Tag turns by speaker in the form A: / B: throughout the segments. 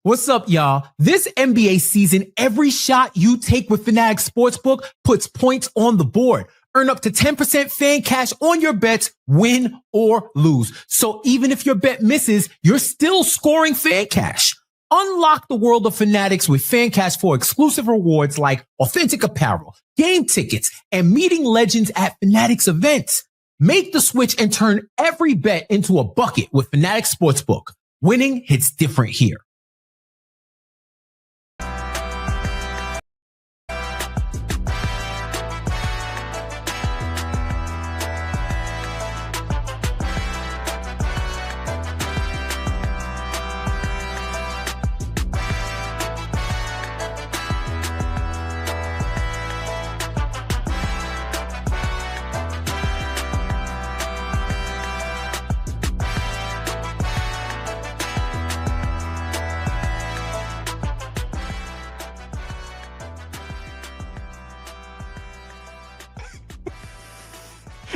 A: What's up, y'all? This NBA season, every shot you take with Fanatics Sportsbook puts points on the board. Earn up to 10% fan cash on your bets, win or lose. So even if your bet misses, you're still scoring fan cash. Unlock the world of Fanatics with FanCash for exclusive rewards like authentic apparel, game tickets, and meeting legends at Fanatics events. Make the switch and turn every bet into a bucket with Fanatics Sportsbook. Winning hits different here.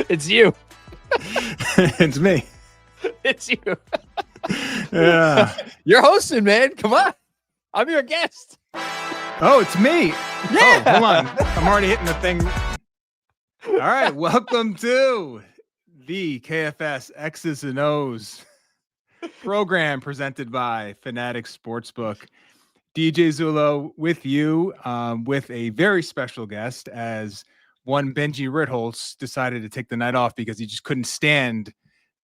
B: It's you.
C: It's me.
B: It's you.
C: Yeah.
B: You're hosting, man. Come on. I'm your guest.
C: Oh, it's me.
B: Yeah.
C: Oh, hold on. I'm already hitting the thing. All right. Welcome to the KFS X's and O's program presented by Fanatics Sportsbook. DJ Zullo with you, with a very special guest, as one Benji Ritholtz decided to take the night off because he just couldn't stand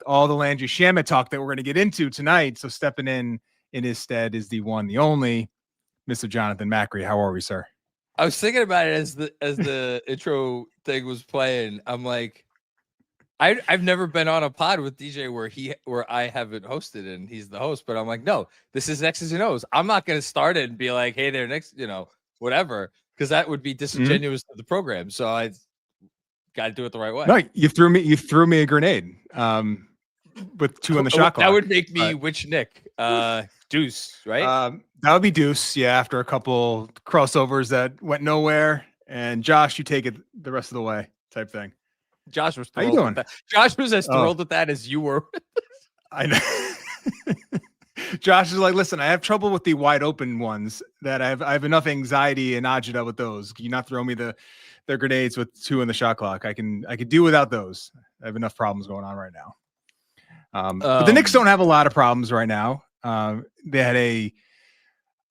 C: all the Landry Shamet talk that we're going to get into tonight. So stepping in his stead is the one, the only, Mr. Jonathan Macri. How are we, sir?
B: I was thinking about it as the intro thing was playing. I'm like, I've never been on a pod with DJ where I haven't hosted and he's the host, but I'm like, no, this is X's and O's. I'm not going to start it and be like, hey there, next, whatever, because that would be disingenuous to the program. So I got to do it the right way.
C: No, you threw me a grenade. With two on the shot clock.
B: That would make me which Nick? Deuce, right?
C: That would be Deuce. Yeah, after a couple crossovers that went nowhere, and Josh, you take it the rest of the way, type thing.
B: Josh was
C: thrilled. How you doing?
B: With that. Josh was as thrilled with that as you were.
C: I know. Josh is like, listen, I have trouble with the wide open ones. That I have enough anxiety and agita with those. Can you not throw me the grenades with two on the shot clock? I could do without those. I have enough problems going on right now. But the Knicks don't have a lot of problems right now. They had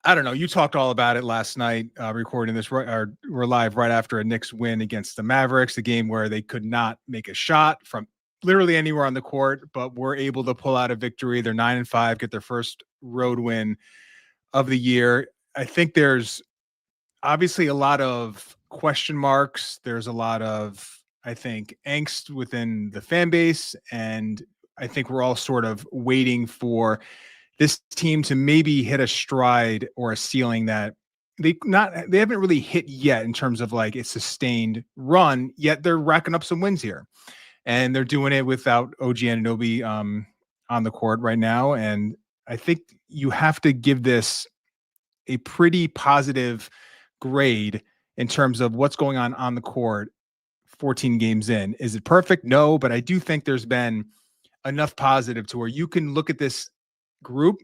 C: I don't know. You talked all about it last night, recording this. We're live right after a Knicks win against the Mavericks, a game where they could not make a shot from literally anywhere on the court, but were able to pull out a victory. They're 9-5, get their first road win of the year. I think there's obviously a lot of question marks. There's a lot of, I think, angst within the fan base, and I think we're all sort of waiting for this team to maybe hit a stride or a ceiling that they haven't really hit yet in terms of like a sustained run, yet they're racking up some wins here. And they're doing it without OG Anunoby on the court right now. And I think you have to give this a pretty positive grade in terms of what's going on the court 14 games in. Is it perfect? No, but I do think there's been enough positive to where you can look at this group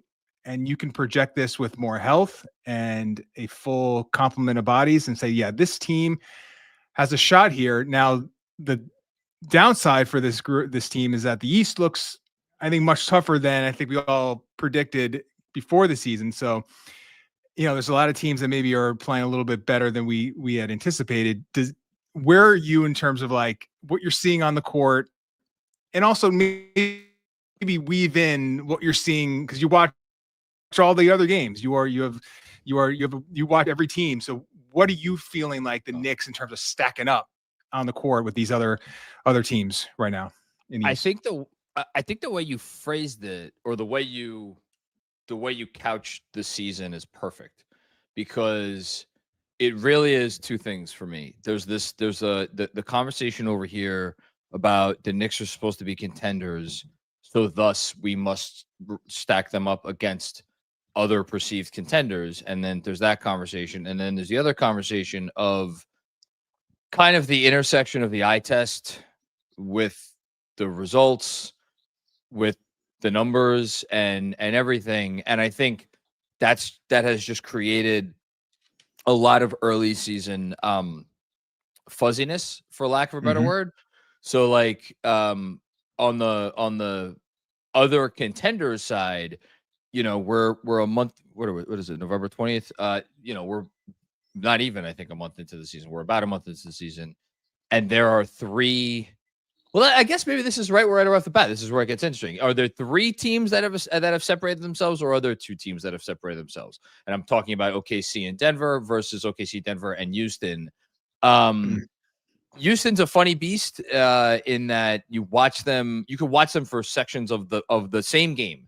C: and you can project this with more health and a full complement of bodies and say, yeah, this team has a shot here. Now, the downside for this team is that the East looks, I think, much tougher than I think we all predicted before the season. So, there's a lot of teams that maybe are playing a little bit better than we had anticipated. Where are you in terms of like what you're seeing on the court? And also maybe weave in what you're seeing, because you watch all the other games. You watch every team. So what are you feeling like the Knicks in terms of stacking up on the court with these other teams right now?
B: I think the way you phrased it, or the way you couched the season, is perfect, because it really is two things for me. There's the conversation over here about the Knicks are supposed to be contenders, so thus we must stack them up against other perceived contenders. And then there's that conversation. And then there's the other conversation of kind of the intersection of the eye test with the results, with the numbers and everything. And I think that has just created a lot of early season fuzziness, for lack of a better word. So like on the other contenders side, we're a month, what is it, November 20th? We're not even, I think, a month into the season. We're about a month into the season. And there are three. Well, I guess maybe this is right off the bat. This is where it gets interesting. Are there three teams that have separated themselves, or are there two teams that have separated themselves? And I'm talking about OKC and Denver versus OKC, Denver, and Houston. Houston's a funny beast in that you can watch them for sections of the same game.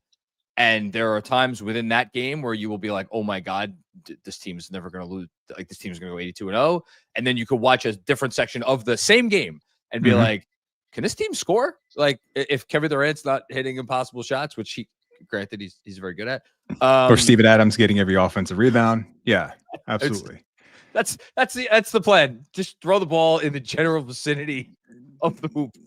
B: And there are times within that game where you will be like, oh my God, this team is never going to lose. Like, this team is going to go 82-0. And then you could watch a different section of the same game and be like, can this team score? Like, if Kevin Durant's not hitting impossible shots, which granted he's very good at.
C: Or Steven Adams getting every offensive rebound. Yeah, absolutely.
B: That's the plan. Just throw the ball in the general vicinity of the hoop.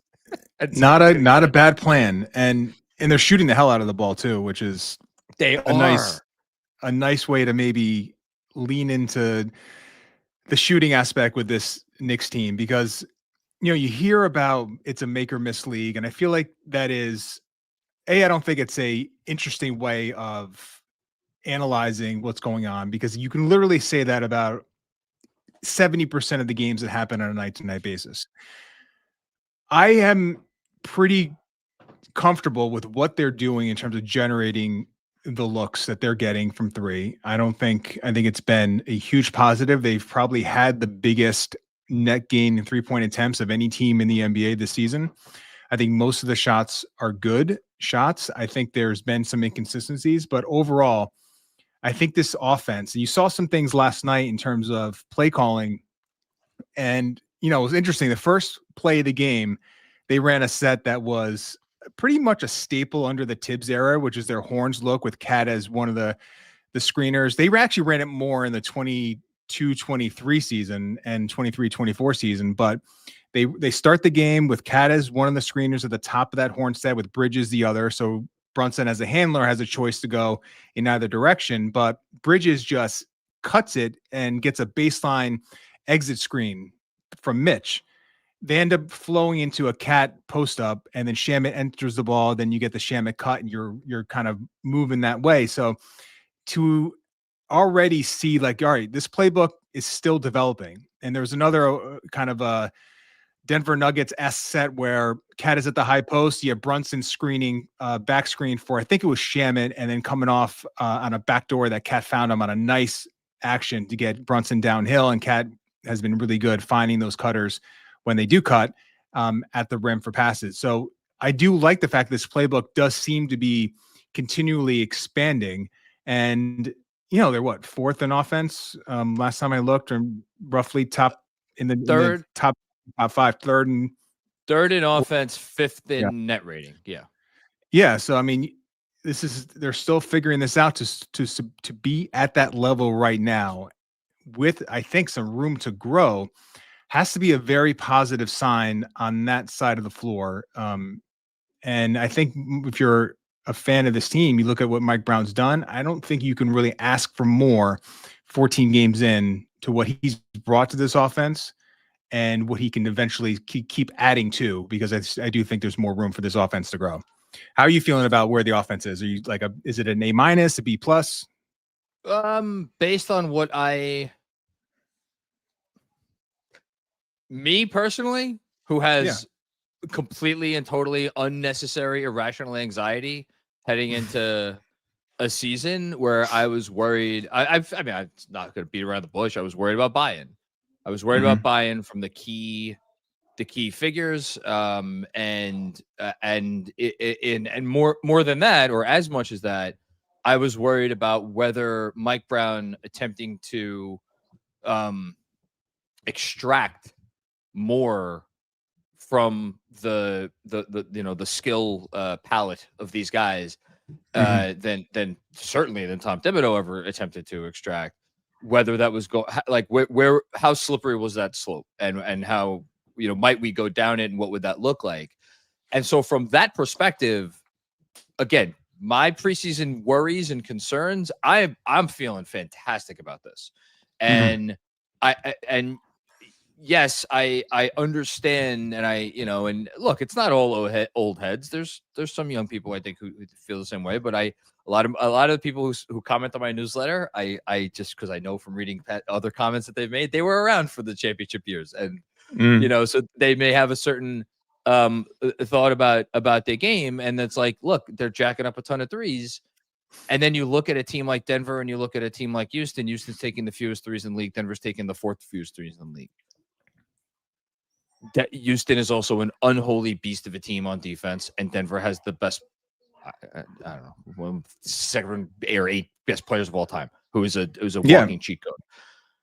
C: Not a bad plan. And they're shooting the hell out of the ball too, which is a nice way to maybe lean into the shooting aspect with this Knicks team, because you hear about it's a make or miss league, and I feel like that is I don't think it's a interesting way of analyzing what's going on, because you can literally say that about 70% of the games that happen on a night-to-night basis. I am pretty comfortable with what they're doing in terms of generating the looks that they're getting from three. I think it's been a huge positive. They've probably had the biggest net gain in 3-point attempts of any team in the NBA this season. I think most of the shots are good shots. I think there's been some inconsistencies, but overall, I think this offense, and you saw some things last night in terms of play calling, and it was interesting. The first play of the game, they ran a set that was pretty much a staple under the Tibbs era, which is their horns look with Cat as one of the screeners. They actually ran it more in the 22-23 season and 23-24 season, but they start the game with Cat as one of the screeners at the top of that horn set, with Bridges the other. So Brunson as a handler has a choice to go in either direction, but Bridges just cuts it and gets a baseline exit screen from Mitch. They end up flowing into a Cat post up, and then Shamet enters the ball. Then you get the Shamet cut, and you're kind of moving that way. So to already see like, all right, this playbook is still developing. And there's another kind of a Denver Nuggets-esque set where Cat is at the high post. You have Brunson screening back screen for, I think it was Shamet, and then coming off on a backdoor that Cat found him on a nice action to get Brunson downhill. And Cat has been really good finding those cutters when they do cut at the rim for passes. So I do like the fact this playbook does seem to be continually expanding. And, they're fourth in offense. Last time I looked, or roughly top in the
B: third,
C: top five, third in
B: offense, fifth in net rating. Yeah.
C: Yeah. So, I mean, they're still figuring this out to be at that level right now with, I think, some room to grow. Has to be a very positive sign on that side of the floor. And I think if you're a fan of this team, you look at what Mike Brown's done. I don't think you can really ask for more 14 games in to what he's brought to this offense and what he can eventually keep adding to, because I do think there's more room for this offense to grow. How are you feeling about where the offense is? Are you like is it an A-, a B+?
B: Based on what me personally, who has completely and totally unnecessary, irrational anxiety heading into a season where I was worried. I'm not going to beat around the bush. I was worried about buy-in. I was worried about buy-in from the key figures, and more than that, or as much as that, I was worried about whether Mike Brown attempting to extract more from the skill palette of these guys than Tom Thibodeau ever attempted to extract. Whether that was how slippery was that slope, and how might we go down it, and what would that look like? And so from that perspective, again, my preseason worries and concerns, I'm feeling fantastic about this. And and yes, I understand, and and look, it's not all old heads. There's some young people I think who feel the same way, but a lot of the people who comment on my newsletter, I just, because I know from reading other comments that they've made, they were around for the championship years, and so they may have a certain thought about their game, and it's like, look, they're jacking up a ton of threes. And then you look at a team like Denver and you look at a team like Houston. Houston's taking the fewest threes in the league. Denver's taking the fourth fewest threes in the league. Houston is also an unholy beast of a team on defense, and Denver has the best, I don't know, 7 or 8 best players of all time, who is a walking cheat code.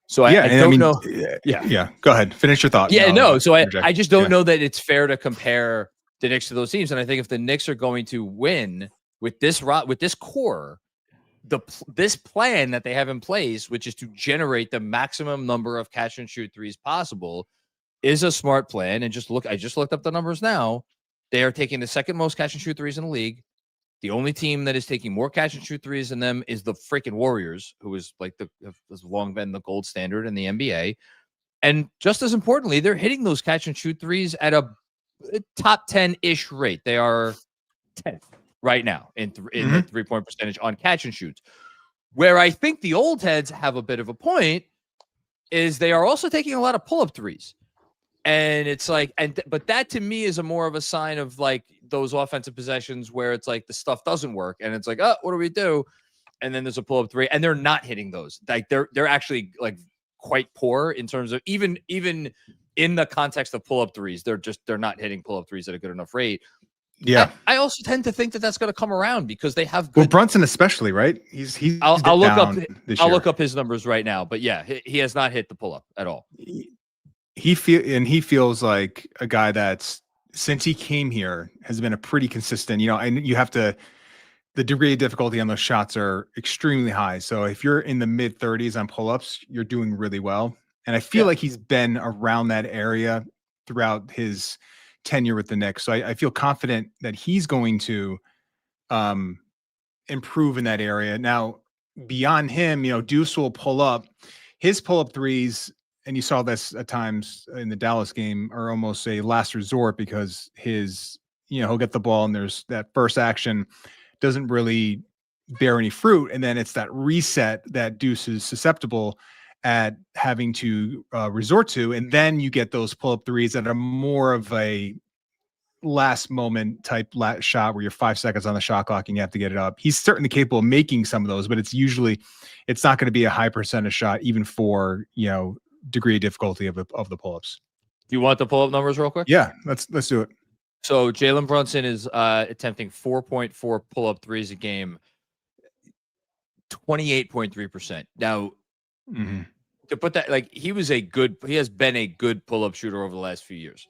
B: So I don't know.
C: Yeah. Go ahead. Finish your thought.
B: Yeah, no. So I just don't know that it's fair to compare the Knicks to those teams. And I think if the Knicks are going to win with this core, this plan that they have in place, which is to generate the maximum number of catch and shoot threes possible, is a smart plan. And I just looked up the numbers now. They are taking the second most catch and shoot threes in the league. The only team that is taking more catch and shoot threes than them is the freaking Warriors, who is has long been the gold standard in the NBA. And just as importantly, they're hitting those catch and shoot threes at a top 10-ish rate. They are 10th right now in the 3-point percentage on catch and shoots. Where I think the old heads have a bit of a point is they are also taking a lot of pull-up threes. And it's like, but that to me is more of a sign of like those offensive possessions where it's like the stuff doesn't work, and it's like, oh, what do we do? And then there's a pull-up three, and they're not hitting those. Like they're actually like quite poor in terms of even in the context of pull-up threes. They're not hitting pull-up threes at a good enough rate.
C: Yeah,
B: I also tend to think that that's going to come around because they have good.
C: Well, Brunson especially, right?
B: I'll look up his numbers right now, but yeah, he has not hit the pull-up at all.
C: He feels like a guy that's, since he came here, has been a pretty consistent, and you have to, the degree of difficulty on those shots are extremely high. So if you're in the mid 30s on pull-ups, you're doing really well. And I feel like he's been around that area throughout his tenure with the Knicks. So I feel confident that he's going to improve in that area. Now, beyond him, Deuce will pull up. His pull-up threes, and you saw this at times in the Dallas game, are almost a last resort because he'll get the ball and there's that first action doesn't really bear any fruit. And then it's that reset that Deuce is susceptible at having to resort to. And then you get those pull-up threes that are more of a last moment type shot where you're 5 seconds on the shot clock and you have to get it up. He's certainly capable of making some of those, but it's not going to be a high percentage shot, even for, degree of difficulty of the pull-ups.
B: Do you want the pull-up numbers real quick?
C: Yeah, let's do it.
B: So Jalen Brunson is attempting 4.4 pull-up threes a game, 28.3%. Now, to put that, like, he has been a good pull-up shooter over the last few years.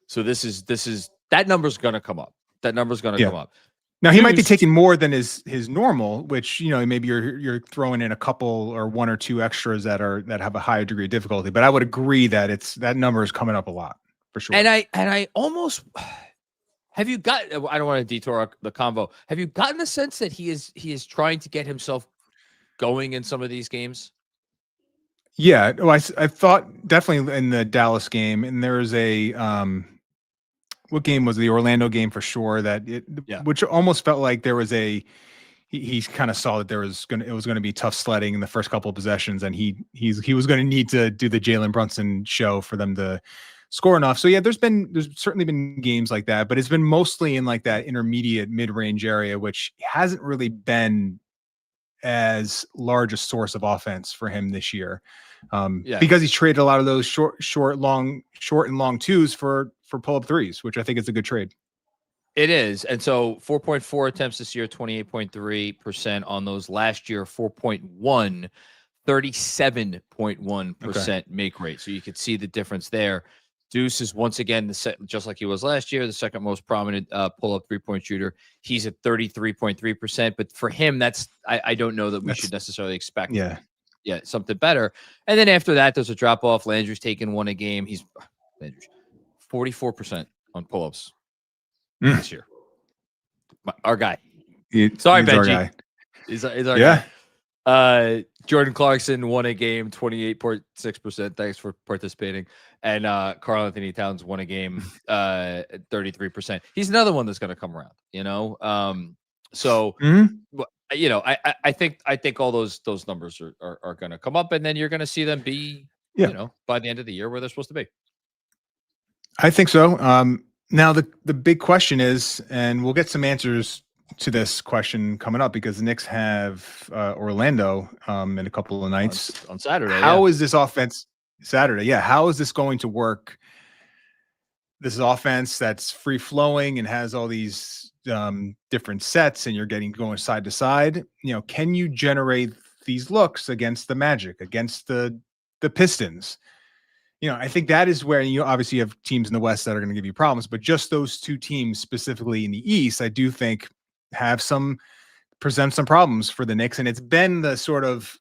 B: So that number's going to come up. That number's going to come up.
C: Now, he might be taking more than his normal, which, maybe you're throwing in a couple or 1 or 2 extras that have a higher degree of difficulty. But I would agree that that number is coming up a lot for sure.
B: And I almost have you got. I don't want to detour the convo. Have you gotten the sense that he is trying to get himself going in some of these games?
C: Yeah, well, I thought definitely in the Dallas game, and there was a what game was the Orlando game for sure, which almost felt like there was he kind of saw that it was going to be tough sledding in the first couple of possessions, and he was going to need to do the Jalen Brunson show for them to score enough. So yeah, there's certainly been games like that, but it's been mostly in like that intermediate mid-range area, which hasn't really been as large a source of offense for him this year. Because he's traded a lot of those short and long twos for pull-up threes, which I think is a good trade.
B: It is. And so 4.4 attempts this year, 28.3% on those. Last year, 4.1, 37.1% make rate. So you could see the difference there. Deuce is once again, just like he was last year, the second most prominent pull-up three-point shooter. He's at 33.3%. But for him, I don't know that we should necessarily expect something better. And then after that, there's a drop-off. Landry's taking 1 a game. He's 44% on pull-ups this year. Our guy. Sorry,
C: he's our
B: Benji.
C: guy.
B: He's our guy. Jordan Clarkson won a game, 28.6%. Thanks for participating. And Karl-Anthony Towns won a game, 33%. He's another one that's going to come around, you know? You know, I think all those numbers are going to come up, and then you're going to see them be, you know, by the end of the year where they're supposed to be.
C: I think so. Now the big question is, and we'll get some answers to this question coming up, because the Knicks have Orlando in a couple of nights
B: on Saturday.
C: How is this offense Saturday? Yeah. How is this going to work? This is offense that's free flowing and has all these different sets, and you're going side to side. You know, can you generate these looks against the Magic, against the Pistons? You know, I think that is where you obviously have teams in the West that are going to give you problems, but just those two teams specifically in the East, I do think present some problems for the Knicks. And it's been the sort of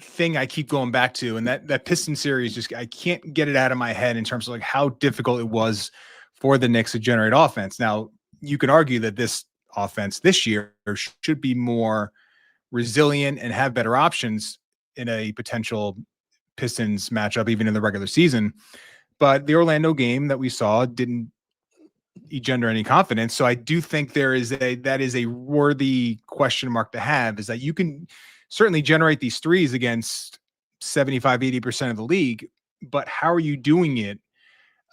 C: thing I keep going back to. And that Piston series, I can't get it out of my head in terms of like how difficult it was for the Knicks to generate offense. Now, you could argue that this offense this year should be more resilient and have better options in a potential Pistons matchup, even in the regular season. But the Orlando game that we saw didn't engender any confidence. So I do think that is a worthy question mark to have, is that you can certainly generate these threes against 75-80% of the league, but how are you doing it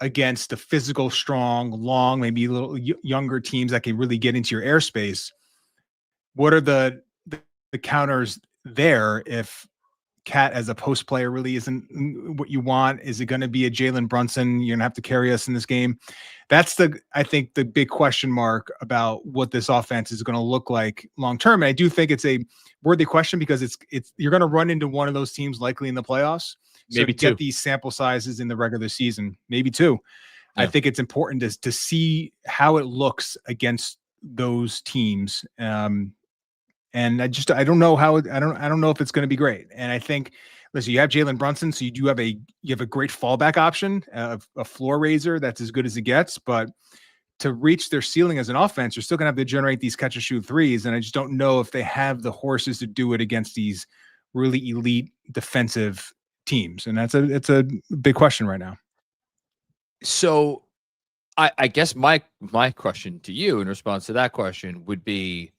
C: against the physical, strong, long, maybe a little younger teams that can really get into your airspace? What are the counters there if Cat as a post player really isn't what you want? Is it going to be a Jalen Brunson? You're going to have to carry us in this game. That's I think the big question mark about what this offense is going to look like long term. And I do think it's a worthy question, because it's you're going to run into one of those teams likely in the playoffs. So maybe get these sample sizes in the regular season, maybe two. Yeah. I think it's important to see how it looks against those teams. And I don't know how I don't know if it's going to be great. And I think, listen, you have Jalen Brunson, so you have a great fallback option, a floor raiser that's as good as it gets. But to reach their ceiling as an offense, you're still going to have to generate these catch and shoot threes. And I just don't know if they have the horses to do it against these really elite defensive teams. And it's a big question right now.
B: So I guess my question to you in response to that question would be,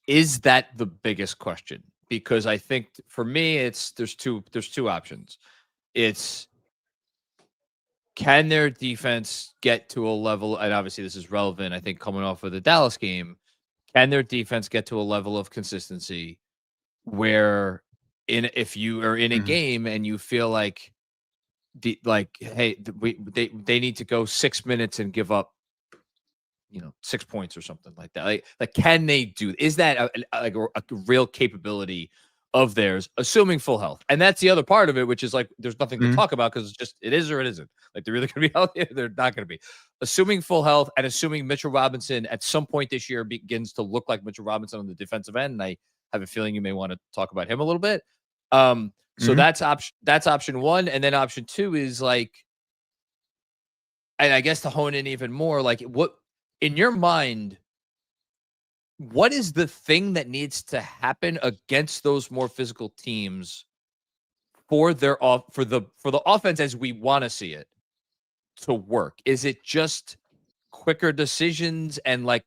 B: is that the biggest question? Because I think for me, there's two options. It's, can their defense get to a level, and obviously this is relevant, I think, coming off of the Dallas game, can their defense get to a level of consistency where if you are in a game and you feel like hey, they need to go 6 minutes and give up, 6 points or something like that. Like can they do? Is that a real capability of theirs, assuming full health? And that's the other part of it, which is like there's nothing to talk about, because it's just it is or it isn't. Like they're either going to be healthy or they're not going to be. Assuming full health and assuming Mitchell Robinson at some point this year begins to look like Mitchell Robinson on the defensive end, and I have a feeling you may want to talk about him a little bit. So that's option one, and then option two is like, and I guess to hone in even more, like what in your mind, what is the thing that needs to happen against those more physical teams for the offense as we want to see it to work? Is it just quicker decisions and like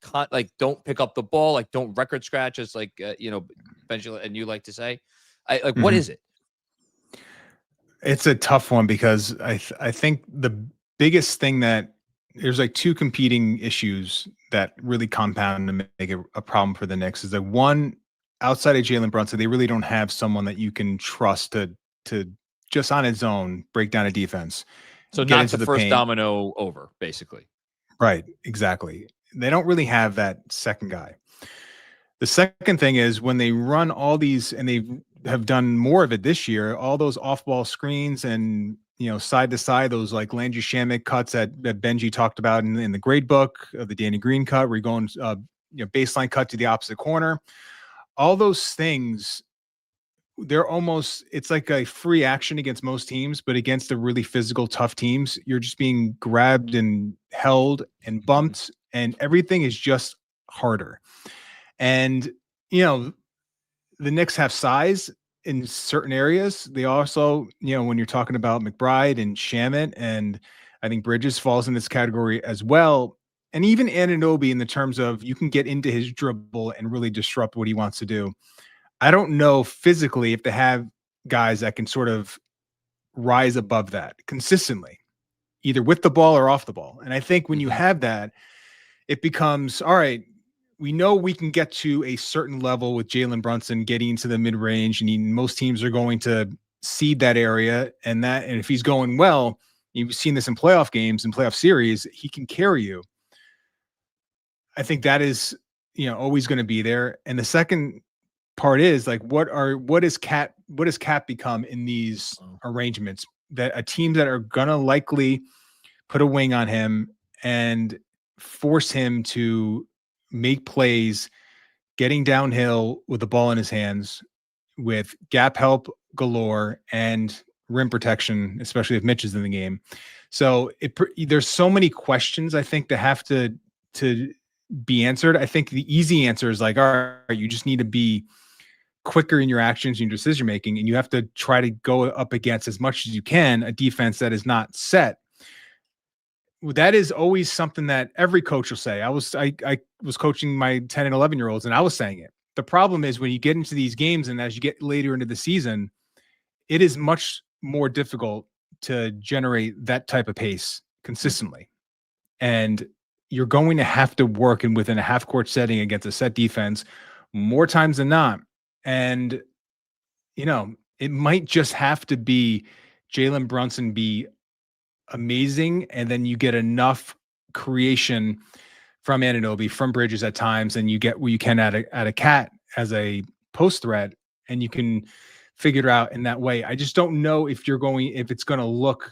B: don't pick up the ball, like don't record scratch, as like Benji and you like to say? What is it?
C: It's a tough one, because I think the biggest thing that there's like two competing issues that really compound to make it a problem for the Knicks is that, one, outside of Jalen Brunson, they really don't have someone that you can trust to just on its own break down a defense.
B: So not the first paint. Domino over, basically.
C: Right, exactly. They don't really have that second guy. The second thing is when they run all these, and they have done more of it this year, all those off-ball screens and side to side, those like Landry Shamet cuts that Benji talked about in the grade book of the Danny Green cut, where you're going baseline cut to the opposite corner. All those things, it's like a free action against most teams, but against the really physical, tough teams, you're just being grabbed and held and bumped, and everything is just harder. And, the Knicks have size in certain areas. They also, when you're talking about McBride and Shamet, and I think Bridges falls in this category as well. And even Anunoby, in the terms of you can get into his dribble and really disrupt what he wants to do. I don't know physically if they have guys that can sort of rise above that consistently, either with the ball or off the ball. And I think when you have that, it becomes, all right, we know we can get to a certain level with Jalen Brunson getting into the mid-range, and most teams are going to seed that area. And if he's going well, you've seen this in playoff games and playoff series, he can carry you. I think that is, always going to be there. And the second part is like, what does Cat become in these arrangements? That a team that are gonna likely put a wing on him and force him to make plays, getting downhill with the ball in his hands, with gap help galore and rim protection, especially if Mitch is in the game. So there's so many questions I think that have to be answered. I think the easy answer is like, all right, you just need to be quicker in your actions and your decision making, and you have to try to go up against as much as you can a defense that is not set. That is always something that every coach will say. I was coaching my 10 and 11-year-olds, and I was saying it. The problem is when you get into these games and as you get later into the season, it is much more difficult to generate that type of pace consistently. And you're going to have to work within a half-court setting against a set defense more times than not. And, it might just have to be Jalen Brunson be amazing, and then you get enough creation from Anunoby, from Bridges at times, and you get what you can at a Cat as a post threat, and you can figure it out in that way. I just don't know if it's going to look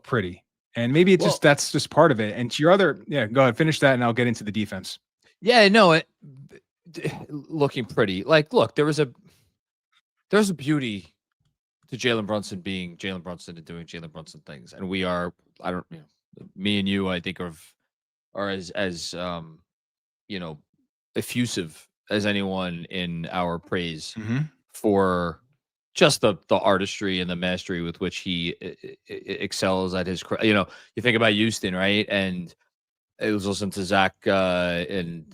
C: pretty. And maybe it's that's just part of it. And to your other, go ahead, finish that, and I'll get into the defense.
B: Yeah, no, looking pretty. Like, look, there's a beauty to Jalen Brunson being Jalen Brunson and doing Jalen Brunson things. And we are, me and you, I think are as effusive as anyone in our praise for just the artistry and the mastery with which he excels at his, you think about Houston, right? And I was listening to Zach in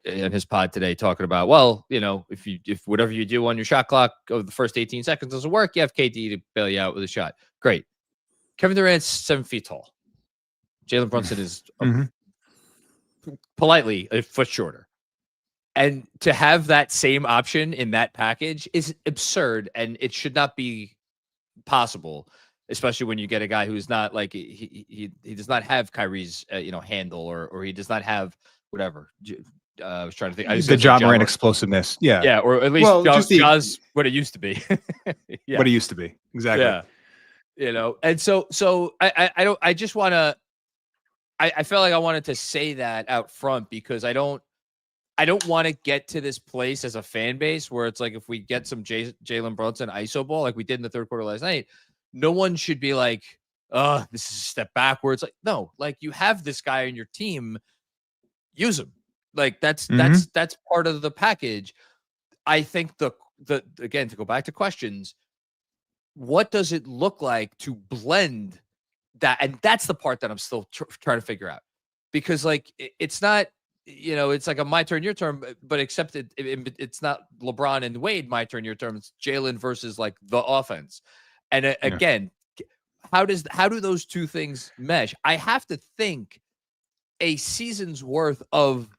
B: his pod today talking about, if whatever you do on your shot clock over the first 18 seconds doesn't work, you have KD to bail you out with a shot. Great. Kevin Durant's 7 feet tall. Jalen Brunson is politely a foot shorter. And to have that same option in that package is absurd, and it should not be possible, especially when you get a guy who's not like he does not have Kyrie's handle, or he does not have whatever. I was trying to think.
C: The Ja Morant explosiveness,
B: yeah, or at least Ja's what it used to be.
C: What it used to be, exactly.
B: Yeah, and so I just want to. I felt like I wanted to say that out front because I don't want to get to this place as a fan base where it's like if we get some Jalen Brunson ISO ball like we did in the third quarter last night, no one should be like, "Oh, this is a step backwards." Like, no, like you have this guy on your team, use him. Like that's part of the package. I think the again, to go back to questions, what does it look like to blend that? And that's the part that I'm still trying to figure out, because like it's not. It's like a my turn, your turn, but except it's not LeBron and Wade, my turn, your turn. It's Jalen versus like the offense. And again, how do those two things mesh? I have to think a season's worth of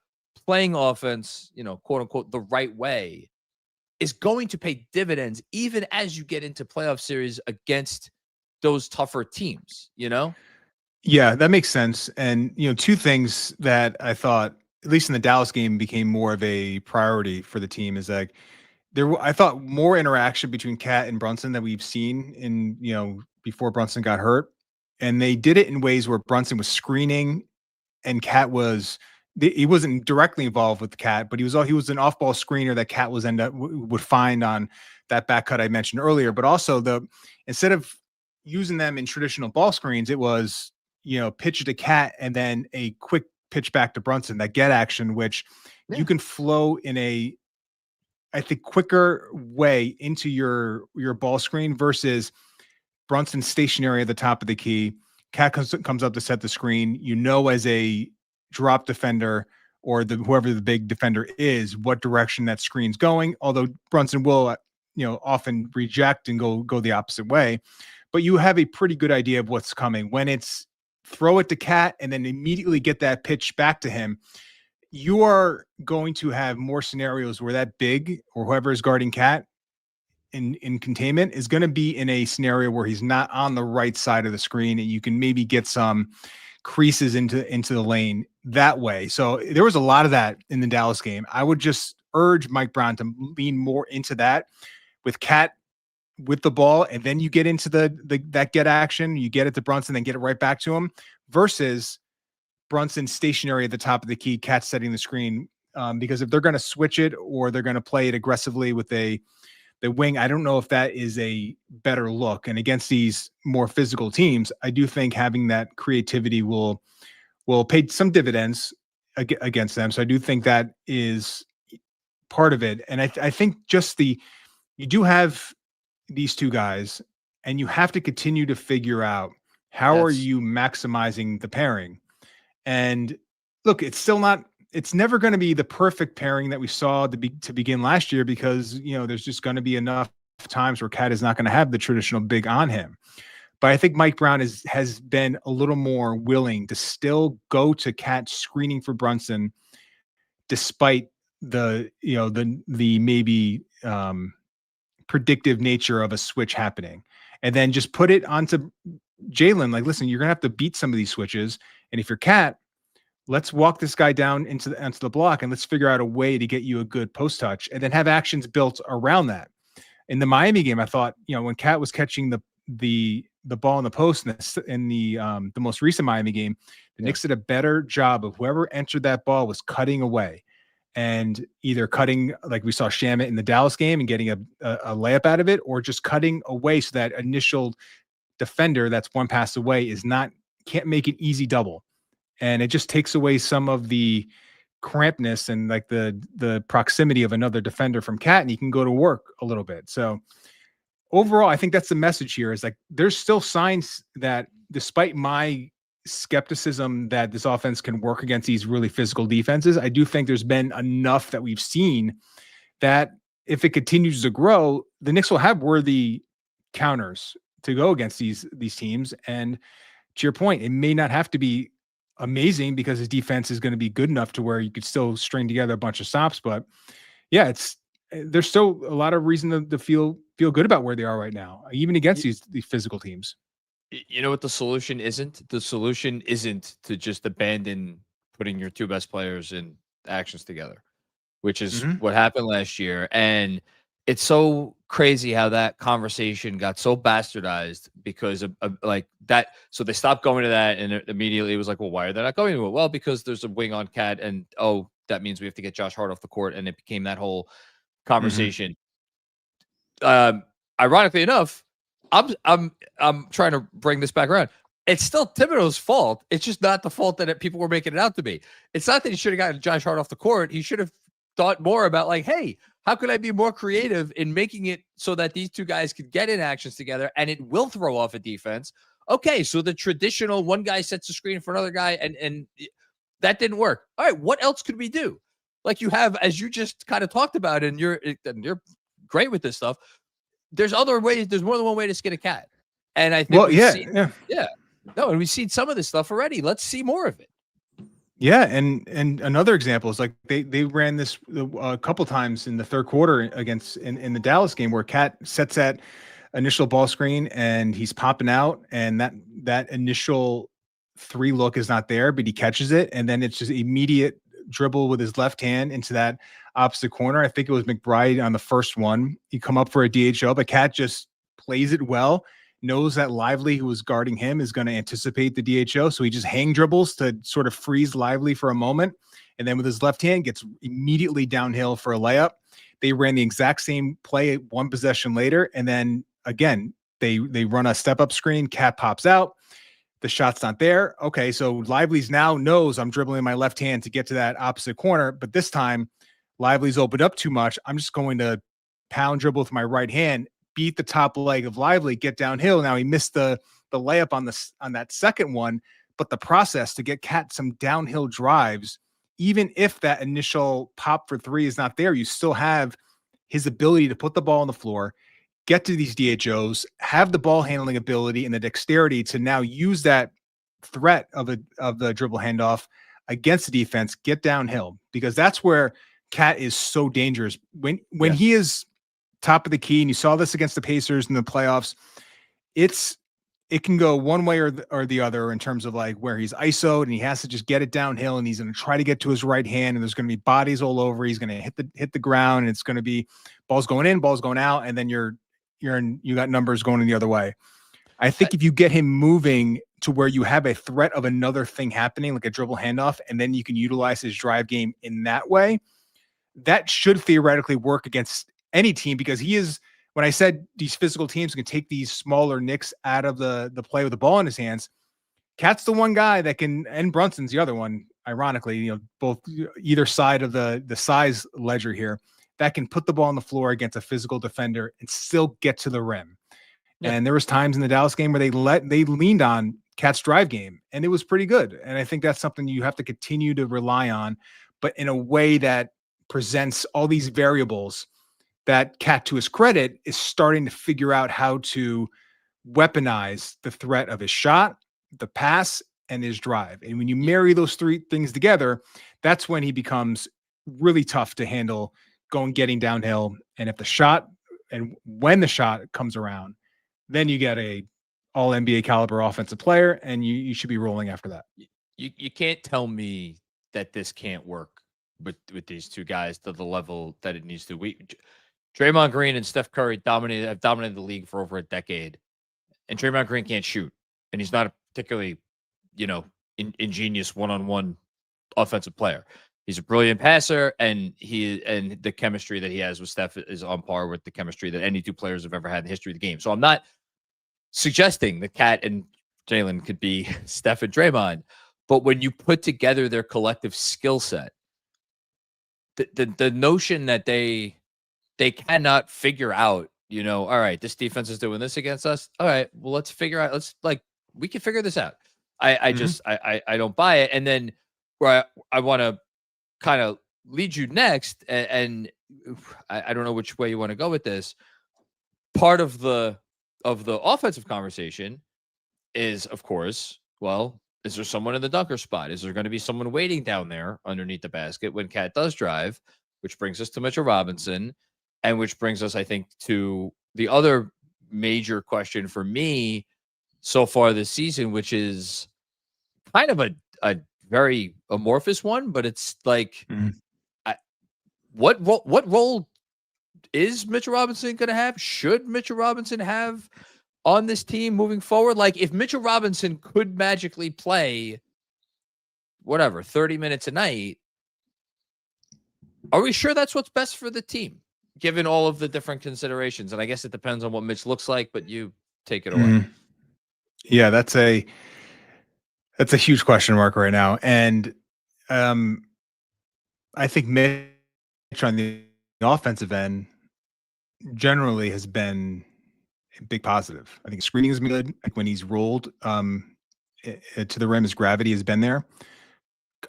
B: playing offense, quote unquote, the right way is going to pay dividends, even as you get into playoff series against those tougher teams,
C: Yeah, that makes sense. And, two things that I thought, at least in the Dallas game, became more of a priority for the team is like I thought more interaction between Cat and Brunson that we've seen in, before Brunson got hurt. And they did it in ways where Brunson was screening and Cat he wasn't directly involved with Cat, but he was an off-ball screener that Cat would find on that back cut I mentioned earlier. But also instead of using them in traditional ball screens, it was, pitch to Cat and then a quick pitch back to Brunson, that get action, which you can flow in a, I think, quicker way into your ball screen versus Brunson stationary at the top of the key. Cat comes up to set the screen. As a drop defender or whoever the big defender is, what direction that screen's going. Although Brunson will, often reject and go the opposite way, but you have a pretty good idea of what's coming. When it's throw it to Cat and then immediately get that pitch back to him, you are going to have more scenarios where that big or whoever is guarding Cat in containment is going to be in a scenario where he's not on the right side of the screen, and you can maybe get some creases into the lane that way. So there was a lot of that in the Dallas game. I would just urge Mike Brown to lean more into that with Cat with the ball, and then you get into that get action, you get it to Brunson, then get it right back to him, versus Brunson stationary at the top of the key, Cat setting the screen. Because if they're going to switch it or they're going to play it aggressively with the wing, I don't know if that is a better look. And against these more physical teams, I do think having that creativity will pay some dividends against them. So I do think that is part of it. And I think just you do have these two guys, and you have to continue to figure out how are you maximizing the pairing. And look, it's never going to be the perfect pairing that we saw to begin last year, because there's just going to be enough times where Cat is not going to have the traditional big on him. But I think Mike Brown has been a little more willing to still go to Cat screening for Brunson, despite the maybe predictive nature of a switch happening, and then just put it onto Jalen. Like, listen, you're gonna have to beat some of these switches, and if you're Cat, let's walk this guy down into the block, and let's figure out a way to get you a good post touch, and then have actions built around that. In the Miami game, I thought, when Cat was catching the ball in the post in the most recent Miami game, the Knicks did a better job of whoever entered that ball was cutting away, and either cutting like we saw Shamit in the Dallas game and getting a layup out of it, or just cutting away so that initial defender that's one pass away can't make an easy double. And it just takes away some of the crampness and like the proximity of another defender from Cat, and he can go to work a little bit. So overall, I think that's the message here, is like there's still signs that, despite my skepticism that this offense can work against these really physical defenses, I do think there's been enough that we've seen that if it continues to grow, the Knicks will have worthy counters to go against these teams. And to your point, it may not have to be amazing because his defense is going to be good enough to where you could still string together a bunch of stops. But yeah, there's still a lot of reason to feel good about where they are right now, even against these physical teams.
B: You know what the solution isn't? The solution isn't to just abandon putting your two best players in actions together, which is what happened last year. And it's so crazy how that conversation got so bastardized because of like that. So they stopped going to that, and immediately it was like, well, why are they not going to it? Well, because there's a wing on Cat, and that means we have to get Josh Hart off the court. And it became that whole conversation. Ironically enough, I'm trying to bring this back around. It's still Thibodeau's fault. It's just not the fault that people were making it out to be. It's not that he should have gotten Josh Hart off the court. He should have thought more about like, hey, how could I be more creative in making it so that these two guys could get in actions together and it will throw off a defense? Okay, so the traditional one guy sets a screen for another guy, and that didn't work. All right, what else could we do? Like you have, as you just kind of talked about, and you're great with this stuff. There's other ways. There's more than one way to skin a cat. And I think and we've seen some of this stuff already. Let's see more of it.
C: Yeah, and another example is like they ran this a couple times in the third quarter in the Dallas game, where Cat sets that initial ball screen and he's popping out, and that initial three look is not there, but he catches it, and then it's just immediate dribble with his left hand into that opposite corner. I think it was McBride on the first one. He come up for a DHO, but Cat just plays it well, knows that Lively, who was guarding him, is going to anticipate the DHO. So he just hang dribbles to sort of freeze Lively for a moment. And then with his left hand gets immediately downhill for a layup. They ran the exact same play one possession later. And then again, they run a step up screen. Cat pops out. The shot's not there. Okay, so Lively's now knows I'm dribbling my left hand to get to that opposite corner, but this time Lively's opened up too much. I'm just going to pound dribble with my right hand, beat the top leg of Lively, get downhill. Now he missed the layup on that second one, but the process to get Cat some downhill drives, even if that initial pop for three is not there, you still have his ability to put the ball on the floor, get to these DHOs, have the ball handling ability and the dexterity to now use that threat of the dribble handoff against the defense, get downhill, because that's where Cat is so dangerous. When he is top of the key, and you saw this against the Pacers in the playoffs, it can go one way or the other in terms of like where he's ISO'd and he has to just get it downhill and he's going to try to get to his right hand and there's going to be bodies all over. He's going to hit the ground and it's going to be balls going in, balls going out, and then you got numbers going in the other way. I think if you get him moving to where you have a threat of another thing happening, like a dribble handoff, and then you can utilize his drive game in that way, that should theoretically work against any team, because he is, when I said these physical teams can take these smaller Knicks out of the play with the ball in his hands, Cat's the one guy that can, and Brunson's the other one, ironically, both either side of the size ledger here, that can put the ball on the floor against a physical defender and still get to the rim. Yeah. And there was times in the Dallas game where they leaned on Cat's drive game, and it was pretty good. And I think that's something you have to continue to rely on, but in a way that presents all these variables that Cat, to his credit, is starting to figure out how to weaponize the threat of his shot, the pass, and his drive. And when you marry those three things together, that's when he becomes really tough to handle getting downhill. And if the shot, and when the shot comes around, then you get a all NBA caliber offensive player, and you should be rolling after that.
B: You can't tell me that this can't work with these two guys to the level that it needs to. Draymond Green and Steph Curry have dominated the league for over a decade, and Draymond Green can't shoot, and he's not a particularly, ingenious one-on-one offensive player. He's a brilliant passer, and the chemistry that he has with Steph is on par with the chemistry that any two players have ever had in the history of the game. So I'm not suggesting that Cat and Jalen could be Steph and Draymond, but when you put together their collective skill set, the notion that they cannot figure out, all right, this defense is doing this against us. All right, well, let's figure out. We can figure this out. I don't buy it. And then where I want to kind of lead you next, and I don't know which way you want to go with this. Part of the offensive conversation is, of course, well, is there someone in the dunker spot? Is there going to be someone waiting down there underneath the basket when Cat does drive? Which brings us to Mitchell Robinson, and which brings us, I think, to the other major question for me so far this season, which is kind of a very amorphous one, but it's like, what role is Mitchell Robinson going to have? Should Mitchell Robinson have on this team moving forward? Like, if Mitchell Robinson could magically play, 30 minutes a night, are we sure that's what's best for the team, given all of the different considerations? And I guess it depends on what Mitch looks like, but you take it away.
C: Yeah, that's a huge question mark right now. And I think Mitch on the offensive end generally has been a big positive. I think screening has been good. Like when he's rolled to the rim, his gravity has been there.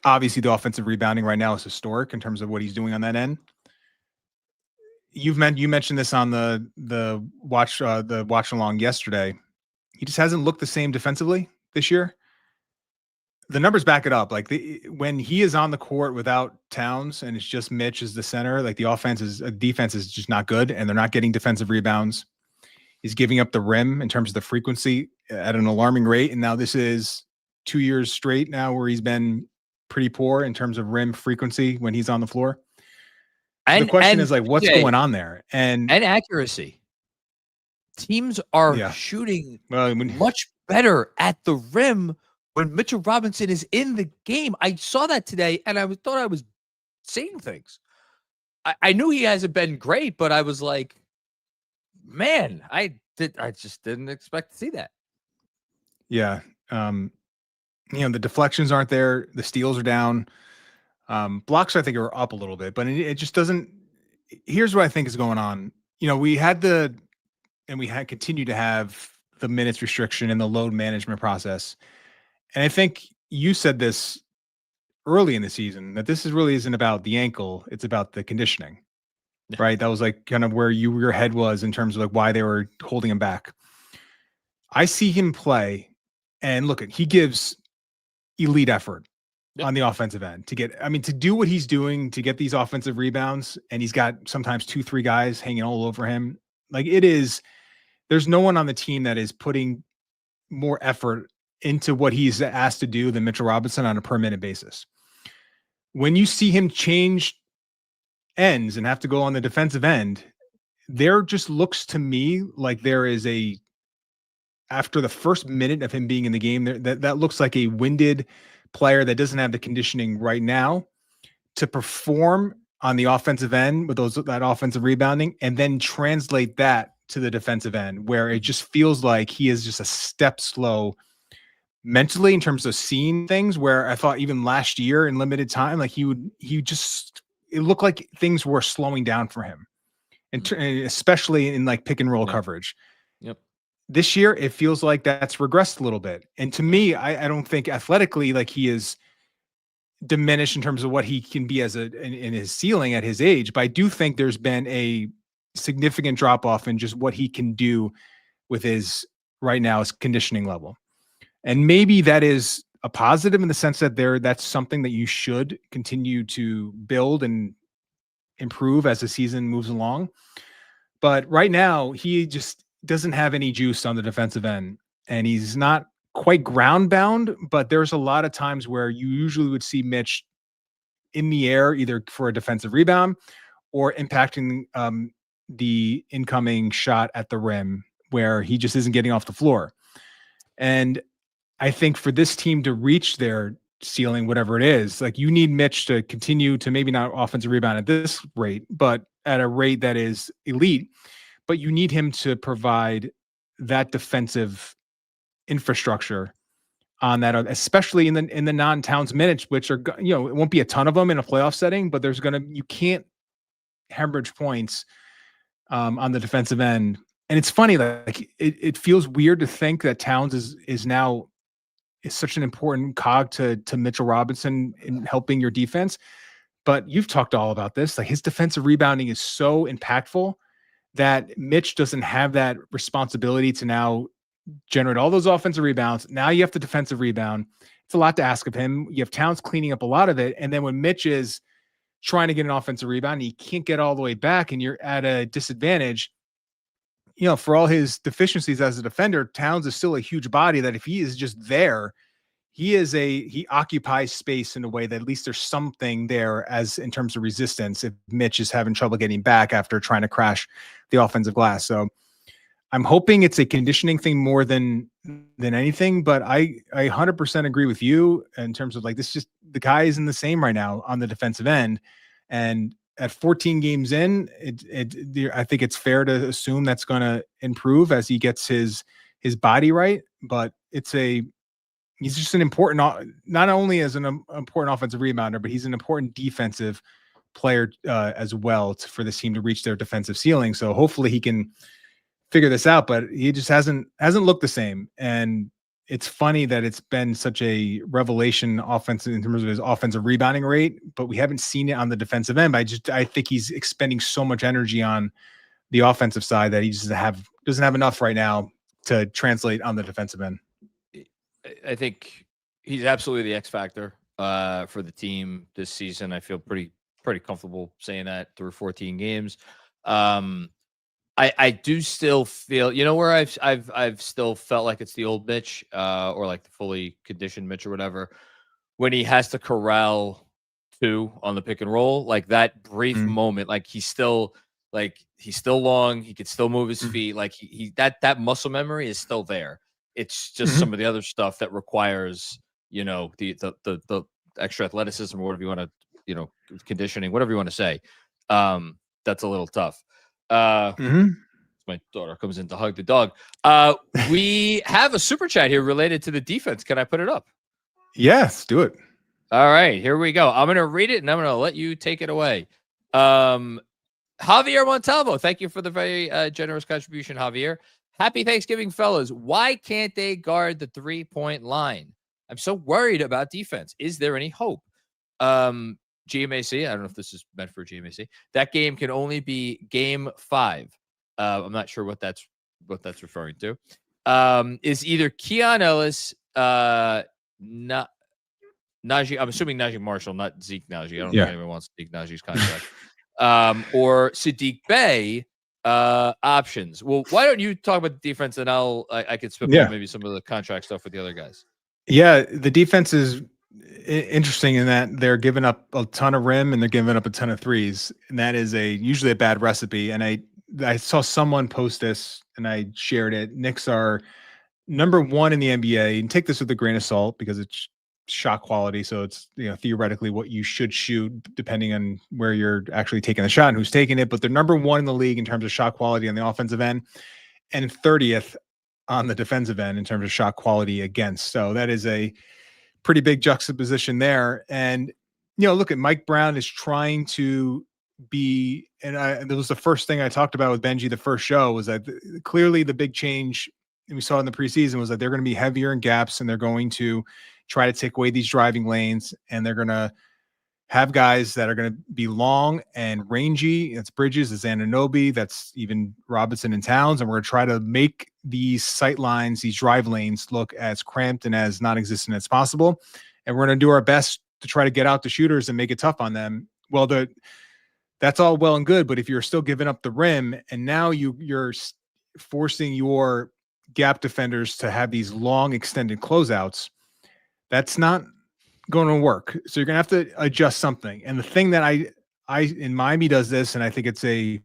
C: Obviously, the offensive rebounding right now is historic in terms of what he's doing on that end. You mentioned this on the watch along yesterday. He just hasn't looked the same defensively this year. The numbers back it up. Like when he is on the court without Towns and it's just Mitch as the center, like the defense is just not good, and they're not getting defensive rebounds. He's giving up the rim in terms of the frequency at an alarming rate. And now this is 2 years straight now where he's been pretty poor in terms of rim frequency when he's on the floor. So the question is like, what's going on there? And
B: accuracy. Teams are shooting much better at the rim when Mitchell Robinson is in the game. I saw that today, and I thought I was seeing things. I knew he hasn't been great, but I was like, man, I just didn't expect to see that.
C: Yeah. The deflections aren't there. The steals are down. Blocks, I think, are up a little bit, but it just doesn't. Here's what I think is going on. We had continue to have the minutes restriction and the load management process. And I think you said this early in the season that this really isn't about the ankle. It's about the conditioning, right? That was like kind of where your head was in terms of like why they were holding him back. I see him play and he gives elite effort on the offensive end to do what he's doing to get these offensive rebounds. And he's got sometimes 2-3 guys hanging all over him. There's no one on the team that is putting more effort into what he's asked to do than Mitchell Robinson on a per minute basis. When you see him change ends and have to go on the defensive end, there just looks to me like there is after the first minute of him being in the game, that looks like a winded player that doesn't have the conditioning right now to perform on the offensive end with that offensive rebounding, and then translate that to the defensive end, where it just feels like he is just a step slow mentally in terms of seeing things, where I thought even last year in limited time, like it looked like things were slowing down for him, and especially in like pick and roll coverage.
B: Yep.
C: This year, it feels like that's regressed a little bit. And to me, I don't think athletically, like he is diminished in terms of what he can be in his ceiling at his age. But I do think there's been a significant drop off in just what he can do with his conditioning level. And maybe that is a positive in the sense that that's something that you should continue to build and improve as the season moves along. But right now, he just doesn't have any juice on the defensive end, and he's not quite ground bound, but there's a lot of times where you usually would see Mitch in the air, either for a defensive rebound or impacting the incoming shot at the rim, where he just isn't getting off the floor. And I think for this team to reach their ceiling, whatever it is, like you need Mitch to continue to maybe not offensive rebound at this rate, but at a rate that is elite. But you need him to provide that defensive infrastructure on that, especially in the non-Towns minutes, which are, it won't be a ton of them in a playoff setting, but you can't hemorrhage points on the defensive end. And it's funny, like it feels weird to think that Towns is such an important cog to Mitchell Robinson in helping your defense. But you've talked all about this. Like his defensive rebounding is so impactful that Mitch doesn't have that responsibility to now generate all those offensive rebounds. Now you have the defensive rebound. It's a lot to ask of him. You have Towns cleaning up a lot of it. And then when Mitch is trying to get an offensive rebound, he can't get all the way back and you're at a disadvantage. For all his deficiencies as a defender, Towns is still a huge body that if he is just there, he occupies space in a way that at least there's something there as in terms of resistance if Mitch is having trouble getting back after trying to crash the offensive glass. So I'm hoping it's a conditioning thing more than anything, but I 100% agree with you in terms of like, this just, the guy isn't the same right now on the defensive end. And at 14 games in, I think it's fair to assume that's going to improve as he gets his body right, but he's just an important, not only as an important offensive rebounder, but he's an important defensive player as well for this team to reach their defensive ceiling. So hopefully he can figure this out, but he just hasn't looked the same. And it's funny that it's been such a revelation offense in terms of his offensive rebounding rate, but we haven't seen it on the defensive end. But I think he's expending so much energy on the offensive side that he just doesn't have enough right now to translate on the defensive end.
B: I think he's absolutely the X factor for the team this season. I feel pretty comfortable saying that through 14 games. I do still feel, where I've still felt like it's the old Mitch or like the fully conditioned Mitch or whatever, when he has to corral two on the pick and roll, like that brief moment, like he's still long, he could still move his feet, like he that muscle memory is still there. It's just some of the other stuff that requires, the extra athleticism or whatever you want to, conditioning, whatever you want to say. That's a little tough. My my daughter comes in to hug the dog. We have a super chat here related to the defense. Can I put it up?
C: Yes, do it.
B: All right, here we go. I'm going to read it, and I'm going to let you take it away. Javier Montalvo, thank you for the very generous contribution, Javier. Happy Thanksgiving, fellas. Why can't they guard the 3-point line? I'm so worried about defense. Is there any hope? GMAC, I don't know if this is meant for GMAC. That game can only be game 5. I'm not sure what that's referring to. Is either Keon Ellis, Najee, I'm assuming Najee Marshall, not Zeke Najee. I don't think anyone wants Zeke Najee's contract. Or Sadiq Bey options. Well, why don't you talk about the defense, and I could spit maybe some of the contract stuff with the other guys. Yeah,
C: the defense is interesting in that they're giving up a ton of rim and they're giving up a ton of threes, and that is usually a bad recipe. And I saw someone post this and I shared it. Knicks are number 1 in the NBA, and take this with a grain of salt because it's shot quality. So it's, theoretically what you should shoot depending on where you're actually taking the shot and who's taking it. But they're number 1 in the league in terms of shot quality on the offensive end, and 30th on the defensive end in terms of shot quality against. So that is a pretty big juxtaposition there. And, look at Mike Brown is trying to be, and that was the first thing I talked about with Benji, the first show, was that clearly the big change we saw in the preseason was that they're going to be heavier in gaps, and they're going to try to take away these driving lanes, and they're going to have guys that are going to be long and rangy. It's Bridges, it's Anunoby, that's even Robinson and Towns. And we're going to try to make these sight lines, these drive lanes, look as cramped and as non-existent as possible. And we're going to do our best to try to get out the shooters and make it tough on them. Well, that's all well and good, but if you're still giving up the rim, and now you're forcing your gap defenders to have these long extended closeouts, that's not going to work. So you're going to have to adjust something. And the thing that I in Miami does this, and I think it's in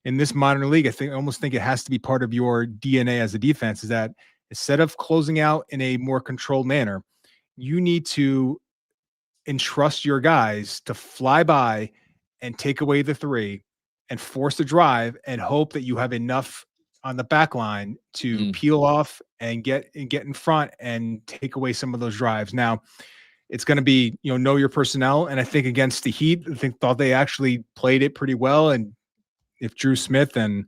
C: this modern league, I almost think it has to be part of your DNA as a defense, is that instead of closing out in a more controlled manner, you need to entrust your guys to fly by and take away the 3 and force the drive and hope that you have enough on the back line to peel off and get in front and take away some of those drives. Now, it's going to be, know your personnel. And I think against the Heat, thought they actually played it pretty well. And if Drew Smith and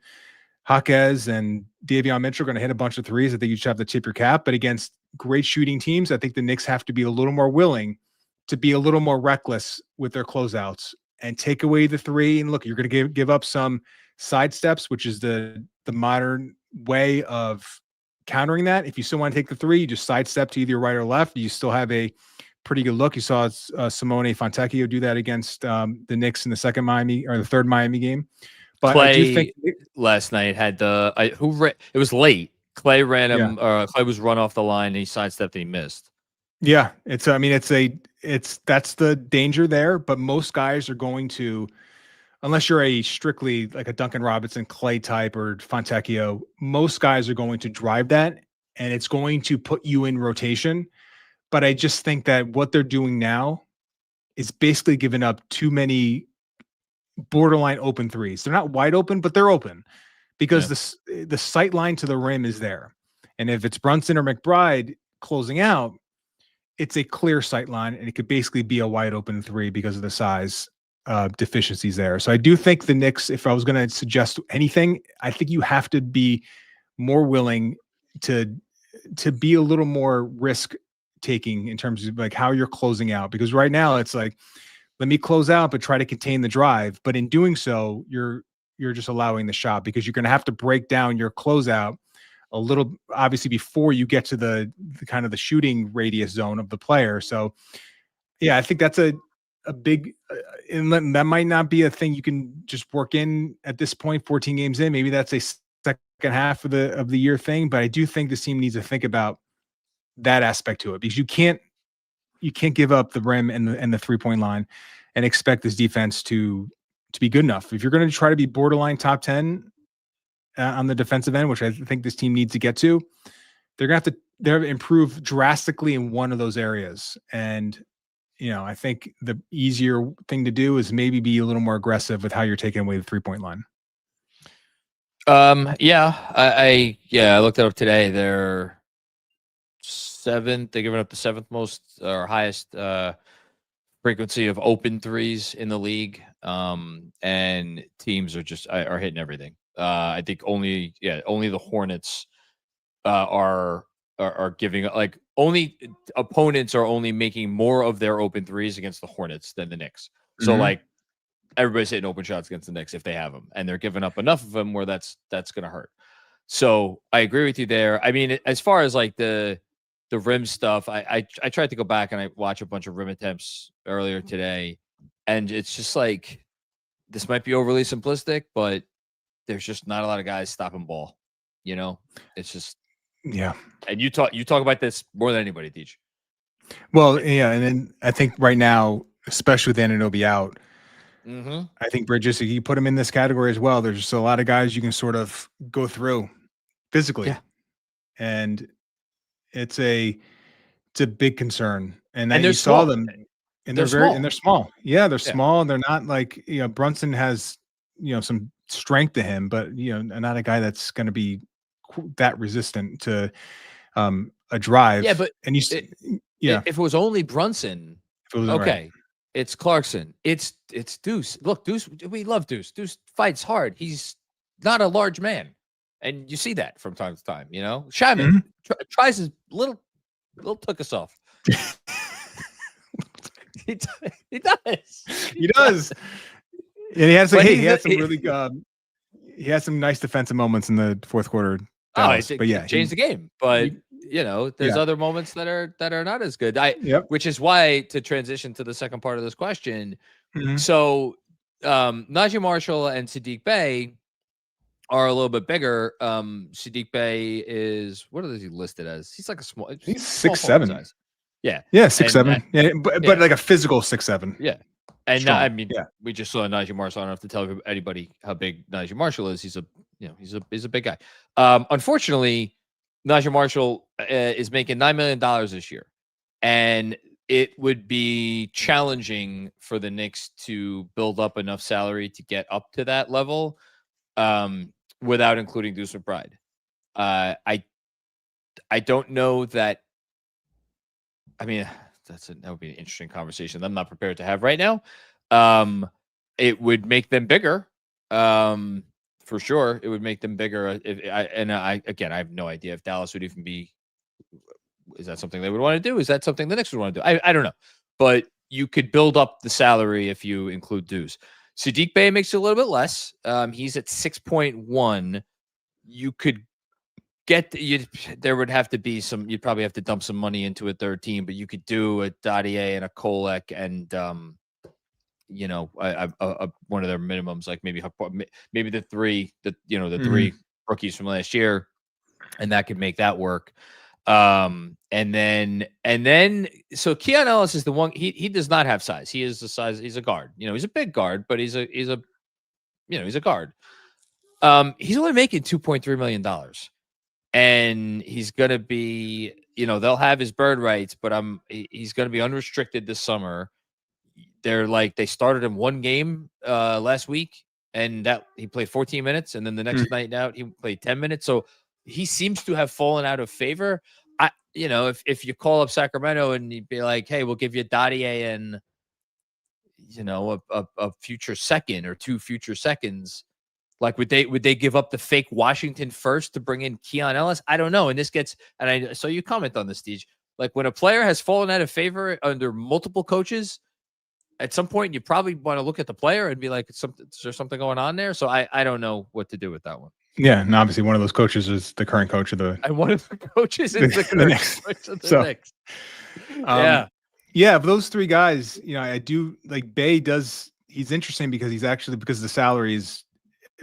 C: Jaquez and Davion Mitchell are going to hit a bunch of threes, I think you should have to tip your cap. But against great shooting teams, I think the Knicks have to be a little more willing to be a little more reckless with their closeouts and take away the 3. And look, you're going to give up some side steps, which is the modern way of countering that. If you still want to take the 3, you just sidestep to either your right or left. You still have a pretty good look. You saw Simone Fontecchio do that against the Knicks in the third Miami game. But
B: Clay,
C: I do think
B: last night had it was late. Clay ran him. Clay was run off the line, and he sidestepped and he missed.
C: Yeah, that's the danger there. But most guys are going to, unless you're a strictly like a Duncan Robinson, Clay type, or Fontecchio, most guys are going to drive that, and it's going to put you in rotation. But I just think that what they're doing now is basically giving up too many borderline open 3s. They're not wide open, but they're open because the sight line to the rim is there. And if it's Brunson or McBride closing out, it's a clear sight line, and it could basically be a wide open 3 because of the size deficiencies there. So I do think the Knicks, if I was going to suggest anything, I think you have to be more willing to be a little more risk taking in terms of like how you're closing out, because right now it's like, let me close out, but try to contain the drive. But in doing so, you're just allowing the shot, because you're going to have to break down your closeout a little, obviously, before you get to the kind of the shooting radius zone of the player. So yeah, I think that's a big, and that might not be a thing you can just work in at this point, 14 games in. Maybe that's a second half of the year thing, but I do think this team needs to think about that aspect to it, because you can't give up the rim and the 3-point line and expect this defense to be good enough. If you're going to try to be borderline top 10 on the defensive end, which I think this team needs to get to, they're going to have to improve drastically in one of those areas. And, I think the easier thing to do is maybe be a little more aggressive with how you're taking away the 3-point line.
B: I looked it up today. They're 7th. They're giving up the 7th most or highest frequency of open threes in the league. And teams are hitting everything. I think only the Hornets are giving, like, only opponents are only making more of their open threes against the Hornets than the Knicks. So like everybody's hitting open shots against the Knicks if they have them, and they're giving up enough of them where that's going to hurt. So I agree with you there. I mean, as far as like the rim stuff, I tried to go back and I watched a bunch of rim attempts earlier today, and it's just like, this might be overly simplistic, but there's just not a lot of guys stopping ball. You know, it's just,
C: yeah.
B: And you talk about this more than anybody, Teach.
C: Well, yeah, and then I think right now, especially with Anunoby out, I think Bridges, you put him in this category as well. There's just a lot of guys you can sort of go through physically, and it's a big concern. And you saw them, and they're small. Yeah, they're small, and they're not like, Brunson has, some strength to him, but not a guy that's going to be that resistant to a drive.
B: Yeah, but
C: if
B: it was only Brunson, okay. It's Clarkson. It's Deuce. Look, Deuce, we love Deuce. Deuce fights hard. He's not a large man, and you see that from time to time. Shaman tries his little took us off. he does.
C: He does. And he had some really he had some nice defensive moments in the fourth quarter.
B: Changed the game. But there's other moments that are not as good. Which is why, to transition to the second part of this question. So Najee Marshall and Saddiq Bey are a little bit bigger. Saddiq Bey is, what is he listed as? He's like
C: he's 6'7".
B: Size. Yeah.
C: Yeah, 6'7". But like a physical 6'7".
B: Yeah. And now, I mean, we just saw Najee Marshall. I don't have to tell anybody how big Najee Marshall is. He's a big guy. Unfortunately, Najee Marshall is making $9 million this year, and it would be challenging for the Knicks to build up enough salary to get up to that level, without including Deuce McBride. I don't know that. I mean, that would be an interesting conversation that I'm not prepared to have right now. It would make them bigger. For sure, it would make them bigger. I have no idea if Dallas would even be. Is that something they would want to do? Is that something the Knicks would want to do? I don't know. But you could build up the salary if you include Deuce. Saddiq Bey makes it a little bit less. He's at 6.1. You could there would have to be some. You'd probably have to dump some money into a third team, but you could do a Dadier and a Kolek and one of their minimums, like maybe the three, three rookies from last year, and that could make that work. And then so Keon Ellis is the one. He does not have size. He is the size. He's a guard. He's a big guard, but he's a guard. He's only making $2.3 million, and he's gonna be. They'll have his bird rights, but he's gonna be unrestricted this summer. They started him one game last week, and that he played 14 minutes, and then the next night out he played 10 minutes. So he seems to have fallen out of favor. If you call up Sacramento and you'd be like, hey, we'll give you Dadier and a future second or two future seconds, like would they give up the fake Washington first to bring in Keon Ellis? I don't know. And this gets, and I saw you comment on this, Steve. Like when a player has fallen out of favor under multiple coaches, at some point you probably want to look at the player and be like, is there something going on there? So I don't know what to do with that one.
C: Yeah, and obviously one of those coaches is the current coach of the.
B: And one of the coaches is the current coach of the Knicks.
C: Yeah, of those three guys, I do like Bey does. He's interesting because because the salary is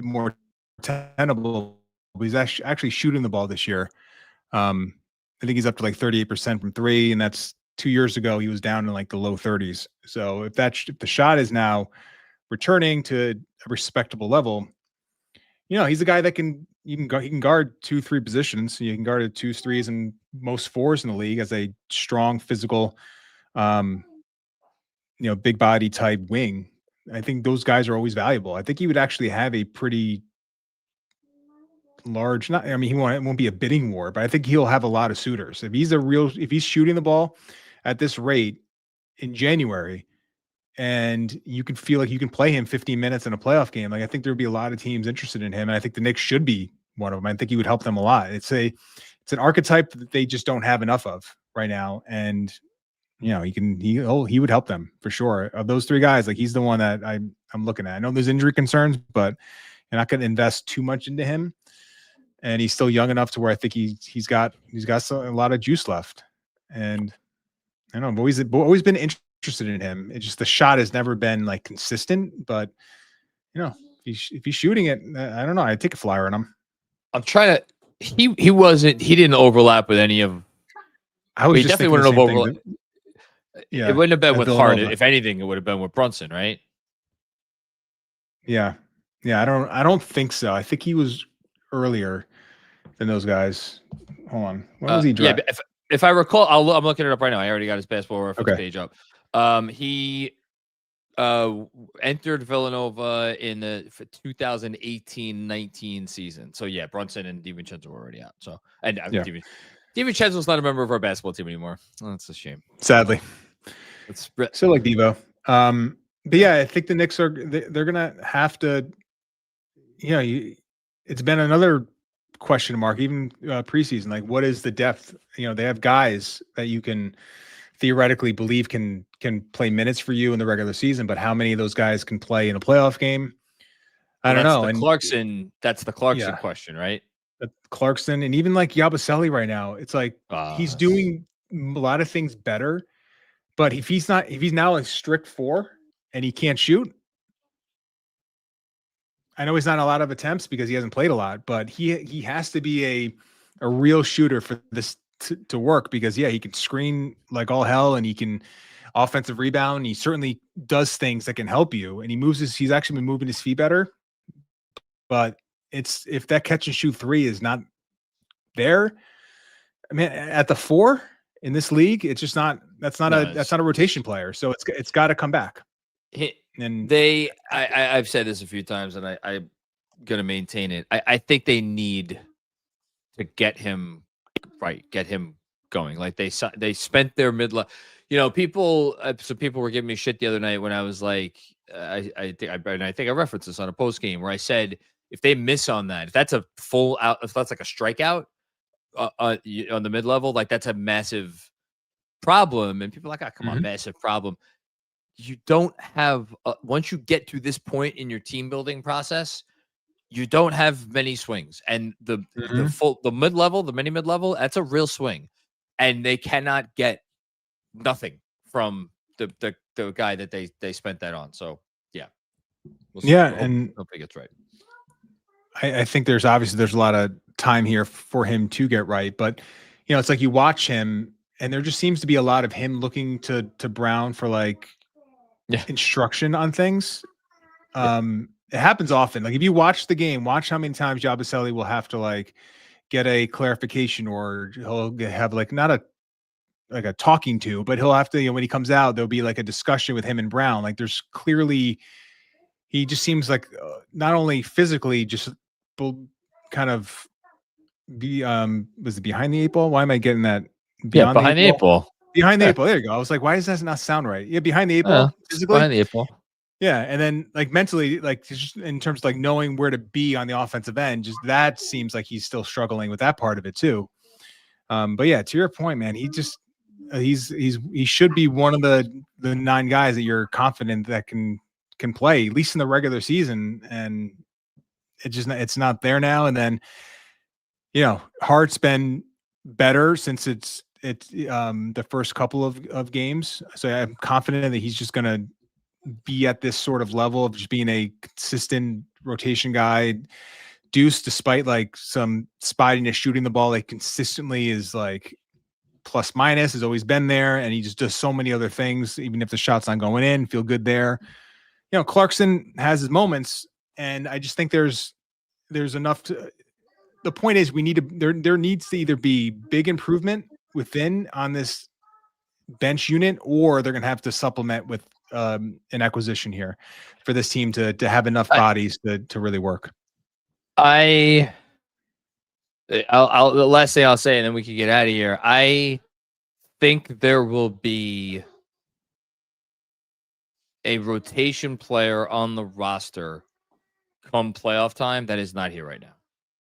C: more tenable. He's actually shooting the ball this year. I think he's up to like 38% from three, and that's 2 years ago. He was down in like the low 30s. So if the shot is now returning to a respectable level, he's a guy that he can guard 2-3 positions. You can guard at 2s, 3s, and most 4s in the league as a strong physical, big body type wing. I think those guys are always valuable. I think he would actually have a pretty large. Not, I mean, it won't be a bidding war, but I think he'll have a lot of suitors. If he's shooting the ball at this rate in January, and you can feel like you can play him 15 minutes in a playoff game, like I think there'd be a lot of teams interested in him, and I think the Knicks should be one of them. I think he would help them a lot. It's an archetype that they just don't have enough of right now, and he would help them for sure. Of those three guys, like he's the one that I'm looking at. I know there's injury concerns, but you're not going to invest too much into him, and he's still young enough to where I think he's got a lot of juice left. And I don't know, I've always been interested in him. It's just the shot has never been like consistent, but if he's shooting it, I don't know. I'd take a flyer on him.
B: I'm trying to. He didn't overlap with any of.
C: He
B: definitely wouldn't have overlapped. Yeah, it wouldn't have been with Hart. If anything, it would have been with Brunson, right?
C: Yeah. I don't think so. I think he was earlier than those guys. Hold on. When was he drafted?
B: Yeah, if I recall, I'm looking it up right now. I already got his basketball reference page up. He entered Villanova in the 2018-19 season. So yeah, Brunson and DiVincenzo were already out. So DiVincenzo's not a member of our basketball team anymore. Oh, that's a shame.
C: Sadly.
B: It's
C: still like Devo. But yeah, I think the Knicks they're gonna have to. It's been another question mark, even preseason. Like, what is the depth? They have guys that you can theoretically believe can play minutes for you in the regular season, but how many of those guys can play in a playoff game? I don't know.
B: That's the Clarkson question, right?
C: Clarkson, and even like Yabusele right now, it's like he's doing a lot of things better, but if he's now a strict 4 and he can't shoot, I know he's not a lot of attempts because he hasn't played a lot, but he has to be a real shooter for this to work, because he can screen like all hell, and he can offensive rebound. And he certainly does things that can help you, and he's actually been moving his feet better. But if that catch and shoot 3 is not there, I mean, at the 4 in this league, it's just not. That's not a rotation player. So it's got to come back.
B: I've said this a few times, and I'm going to maintain it. I think they need to get him going. Like they spent their mid-level. People were giving me shit the other night when I was like, I think I referenced this on a post game where I said, if they miss on that, if that's a full out, if that's like a strikeout on the mid-level, like that's a massive problem. And people are like, come on, massive problem. You don't have once you get to this point in your team building process, you don't have many swings, and the mid-level, the mini mid-level, that's a real swing, and they cannot get nothing from the guy that they spent that on. So yeah,
C: and
B: I don't think it's right.
C: I think there's a lot of time here for him to get right, but it's like you watch him, and there just seems to be a lot of him looking to Brown for like instruction on things. It happens often. Like if you watch the game, watch how many times Yabusele will have to like get a clarification, or he'll have like not a talking to, but he'll have to, when he comes out, there'll be like a discussion with him and Brown. Like there's clearly, he just seems like not only physically just kind of was it behind the 8 ball? Why am I getting that?
B: Behind the 8 ball.
C: Behind the 8 ball. There you go. I was like, why does that not sound right? Yeah, behind the 8 ball. Physically.
B: Behind the 8 ball.
C: Yeah, and then like mentally, like just in terms of like knowing where to be on the offensive end, just that seems like he's still struggling with that part of it too. But yeah, to your point, man, he should be one of the 9 guys that you're confident that can play at least in the regular season, and it's not there now. And then Hart's been better since it's the first couple of games, so I'm confident that he's just gonna be at this sort of level of just being a consistent rotation guy. Deuce, despite like some spottiness shooting the ball, like consistently is like plus minus, has always been there, and he just does so many other things, even if the shot's not going in, feel good there. Clarkson has his moments, and I just think there's enough to. The point is, there needs to either be big improvement within on this bench unit, or they're gonna have to supplement with an acquisition here for this team to have enough bodies to really work.
B: I The last thing I'll say, and then we can get out of here. I think there will be a rotation player on the roster come playoff time that is not here right now.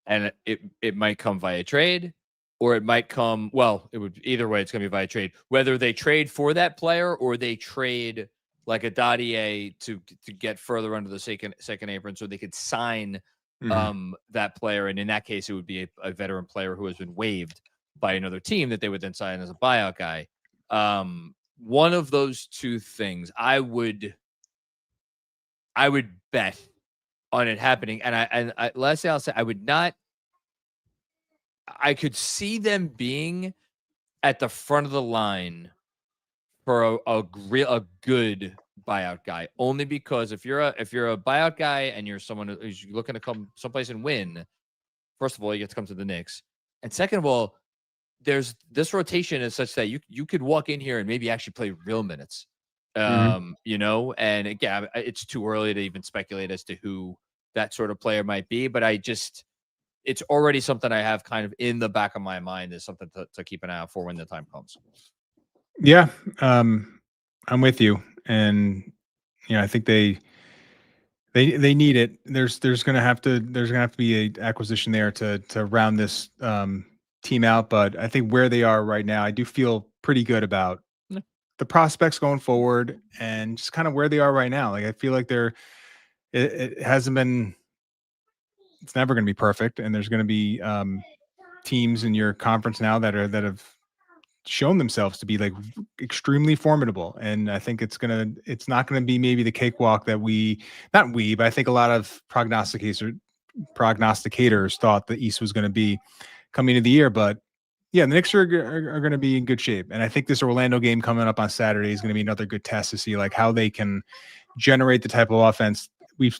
B: And it might come via trade, or it might come, well, it would either way, it's going to be via trade. Whether they trade for that player or they trade like a Dadier to get further under the second apron so they could sign that player. And in that case, it would be a veteran player who has been waived by another team that they would then sign as a buyout guy. One of those two things, I would bet on it happening. And last thing I'll say, I could see them being at the front of the line for a good buyout guy, only because if you're a buyout guy and you're someone who's looking to come someplace and win, first of all, you get to come to the Knicks, and second of all, there's this rotation is such that you could walk in here and maybe actually play real minutes, you know. And again, it's too early to even speculate as to who that sort of player might be, but it's already something I have kind of in the back of my mind as something to keep an eye out for when the time comes.
C: Yeah, I'm with you, and I think they need it. There's gonna have to be a acquisition there to round this team out. But I think where they are right now, I do feel pretty good about the prospects going forward, and just kind of where they are right now. Like I feel like it hasn't been. It's never going to be perfect, and there's going to be teams in your conference now that have shown themselves to be like extremely formidable. And I think it's not going to be maybe the cakewalk that but I think a lot of prognosticators thought the East was going to be coming into the year. But yeah, the Knicks are going to be in good shape. And I think this Orlando game coming up on Saturday is going to be another good test to see like how they can generate the type of offense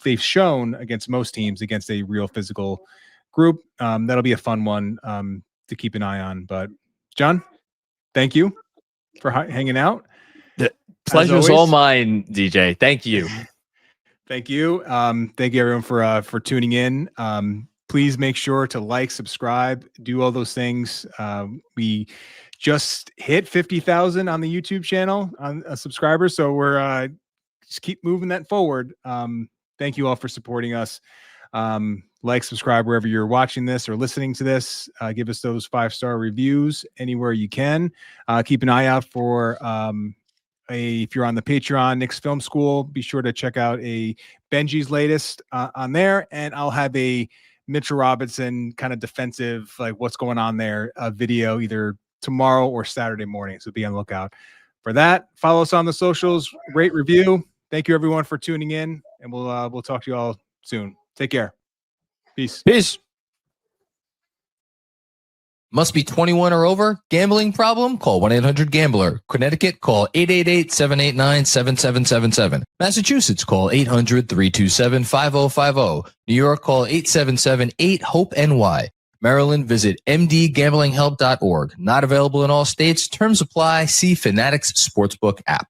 C: they've shown against most teams, against a real physical group. That'll be a fun one to keep an eye on. But John, thank you for hanging out.
B: The pleasure is all mine, DJ. Thank you.
C: Thank you. Thank you everyone for tuning in. Please make sure to like, subscribe, do all those things. We just hit 50,000 on the YouTube channel on subscribers. So we're just keep moving that forward. Thank you all for supporting us. Like, subscribe wherever you're watching this or listening to this. Give us those 5-star reviews anywhere you can. Keep an eye out for if you're on the Patreon, Knicks Film School, be sure to check out a Benji's latest on there. And I'll have a Mitchell Robinson kind of defensive, like what's going on there, video either tomorrow or Saturday morning. So be on the lookout for that. Follow us on the socials, rate, review. Thank you everyone for tuning in, and we'll talk to you all soon. Take care. Peace.
A: Must be 21 or over. Gambling problem? Call 1-800-GAMBLER. Connecticut, call 888-789-7777. Massachusetts, call 800-327-5050. New York, call 877-8-HOPE-NY. Maryland, visit mdgamblinghelp.org. Not available in all states. Terms apply. See Fanatics Sportsbook app.